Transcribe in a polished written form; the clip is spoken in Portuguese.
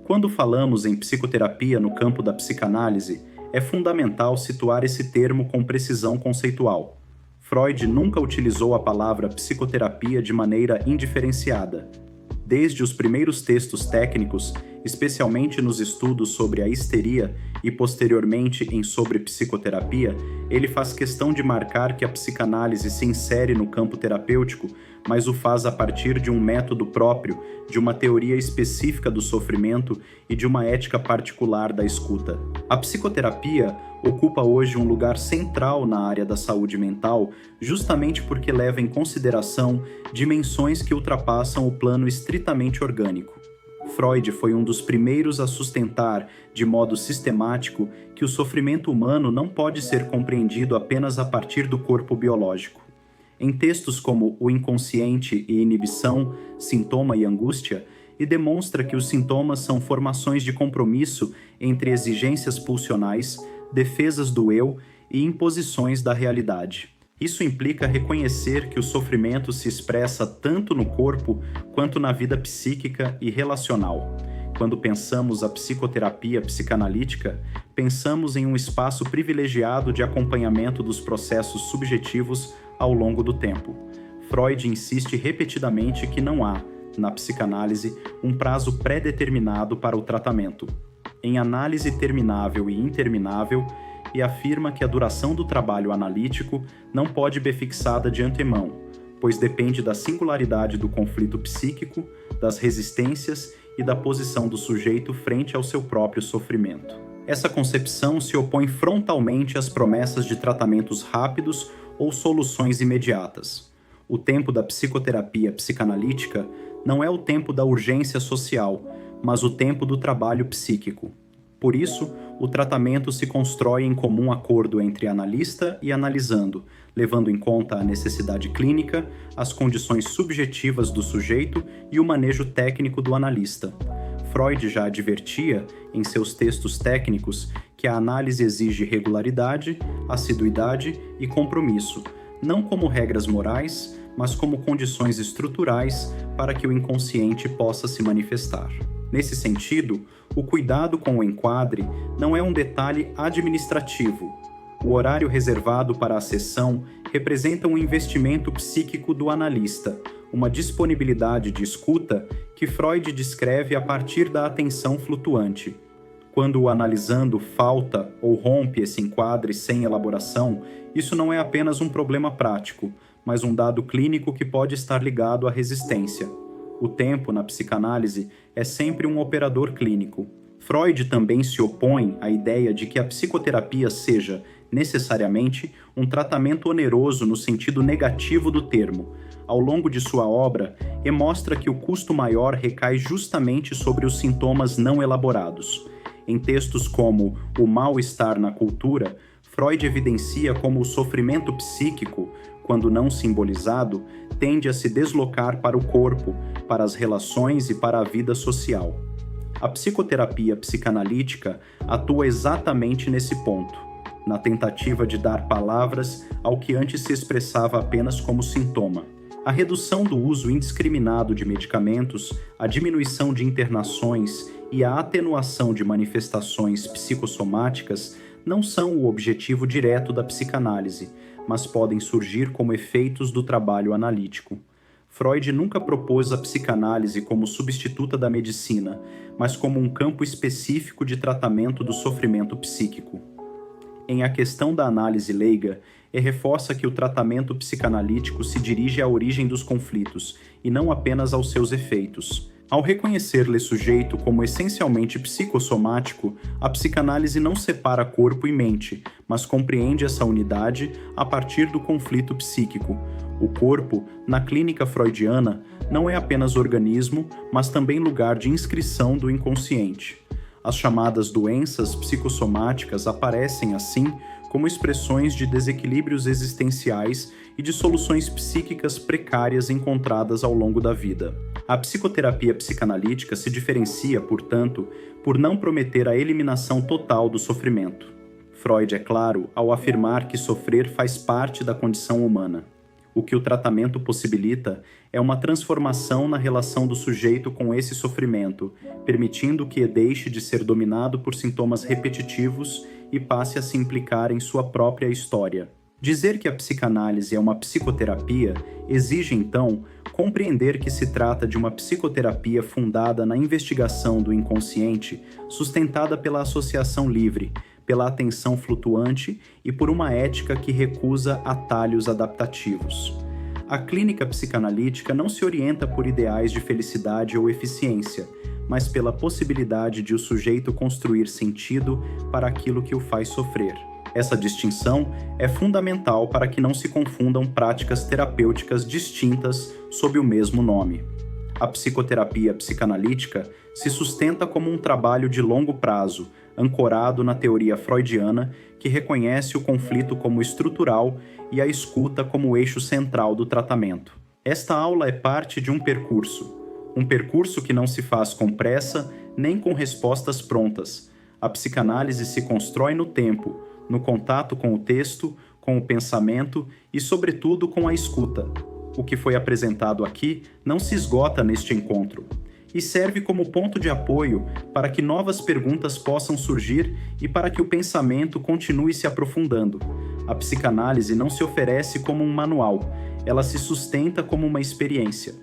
Quando falamos em psicoterapia no campo da psicanálise, é fundamental situar esse termo com precisão conceitual. Freud nunca utilizou a palavra psicoterapia de maneira indiferenciada. Desde os primeiros textos técnicos, especialmente nos estudos sobre a histeria e posteriormente em sobre psicoterapia, ele faz questão de marcar que a psicanálise se insere no campo terapêutico, mas o faz a partir de um método próprio, de uma teoria específica do sofrimento e de uma ética particular da escuta. A psicoterapia ocupa hoje um lugar central na área da saúde mental, justamente porque leva em consideração dimensões que ultrapassam o plano estritamente orgânico. Freud foi um dos primeiros a sustentar, de modo sistemático, que o sofrimento humano não pode ser compreendido apenas a partir do corpo biológico. Em textos como O Inconsciente e Inibição, Sintoma e Angústia, e demonstra que os sintomas são formações de compromisso entre exigências pulsionais, defesas do eu e imposições da realidade. Isso implica reconhecer que o sofrimento se expressa tanto no corpo quanto na vida psíquica e relacional. Quando pensamos a psicoterapia psicanalítica, pensamos em um espaço privilegiado de acompanhamento dos processos subjetivos ao longo do tempo. Freud insiste repetidamente que não há, na psicanálise, um prazo pré-determinado para o tratamento. Em Análise Terminável e Interminável, e afirma que a duração do trabalho analítico não pode ser fixada de antemão, pois depende da singularidade do conflito psíquico, das resistências e da posição do sujeito frente ao seu próprio sofrimento. Essa concepção se opõe frontalmente às promessas de tratamentos rápidos ou soluções imediatas. O tempo da psicoterapia psicanalítica não é o tempo da urgência social, mas o tempo do trabalho psíquico. Por isso, o tratamento se constrói em comum acordo entre analista e analisando, levando em conta a necessidade clínica, as condições subjetivas do sujeito e o manejo técnico do analista. Freud já advertia, em seus textos técnicos, que a análise exige regularidade, assiduidade e compromisso, não como regras morais, mas como condições estruturais para que o inconsciente possa se manifestar. Nesse sentido, o cuidado com o enquadre não é um detalhe administrativo. O horário reservado para a sessão representa um investimento psíquico do analista, uma disponibilidade de escuta que Freud descreve a partir da atenção flutuante. Quando o analisando falta ou rompe esse enquadre sem elaboração, isso não é apenas um problema prático, mas um dado clínico que pode estar ligado à resistência. O tempo, na psicanálise, é sempre um operador clínico. Freud também se opõe à ideia de que a psicoterapia seja, necessariamente, um tratamento oneroso no sentido negativo do termo. Ao longo de sua obra, mostra que o custo maior recai justamente sobre os sintomas não elaborados. Em textos como O Mal-Estar na Cultura, Freud evidencia como o sofrimento psíquico, quando não simbolizado, tende a se deslocar para o corpo, para as relações e para a vida social. A psicoterapia psicanalítica atua exatamente nesse ponto, na tentativa de dar palavras ao que antes se expressava apenas como sintoma. A redução do uso indiscriminado de medicamentos, a diminuição de internações e a atenuação de manifestações psicossomáticas não são o objetivo direto da psicanálise, mas podem surgir como efeitos do trabalho analítico. Freud nunca propôs a psicanálise como substituta da medicina, mas como um campo específico de tratamento do sofrimento psíquico. Em A Questão da Análise Leiga, reforça que o tratamento psicanalítico se dirige à origem dos conflitos, e não apenas aos seus efeitos. Ao reconhecer-lhe sujeito como essencialmente psicossomático, a psicanálise não separa corpo e mente, mas compreende essa unidade a partir do conflito psíquico. O corpo, na clínica freudiana, não é apenas organismo, mas também lugar de inscrição do inconsciente. As chamadas doenças psicossomáticas aparecem, assim, como expressões de desequilíbrios existenciais e de soluções psíquicas precárias encontradas ao longo da vida. A psicoterapia psicanalítica se diferencia, portanto, por não prometer a eliminação total do sofrimento. Freud é claro ao afirmar que sofrer faz parte da condição humana. O que o tratamento possibilita é uma transformação na relação do sujeito com esse sofrimento, permitindo que deixe de ser dominado por sintomas repetitivos e passe a se implicar em sua própria história. Dizer que a psicanálise é uma psicoterapia exige, então, compreender que se trata de uma psicoterapia fundada na investigação do inconsciente, sustentada pela associação livre, pela atenção flutuante e por uma ética que recusa atalhos adaptativos. A clínica psicanalítica não se orienta por ideais de felicidade ou eficiência, mas pela possibilidade de o sujeito construir sentido para aquilo que o faz sofrer. Essa distinção é fundamental para que não se confundam práticas terapêuticas distintas sob o mesmo nome. A psicoterapia psicanalítica se sustenta como um trabalho de longo prazo, ancorado na teoria freudiana, que reconhece o conflito como estrutural e a escuta como o eixo central do tratamento. Esta aula é parte de um percurso que não se faz com pressa nem com respostas prontas. A psicanálise se constrói no tempo, no contato com o texto, com o pensamento e, sobretudo, com a escuta. O que foi apresentado aqui não se esgota neste encontro e serve como ponto de apoio para que novas perguntas possam surgir e para que o pensamento continue se aprofundando. A psicanálise não se oferece como um manual, ela se sustenta como uma experiência.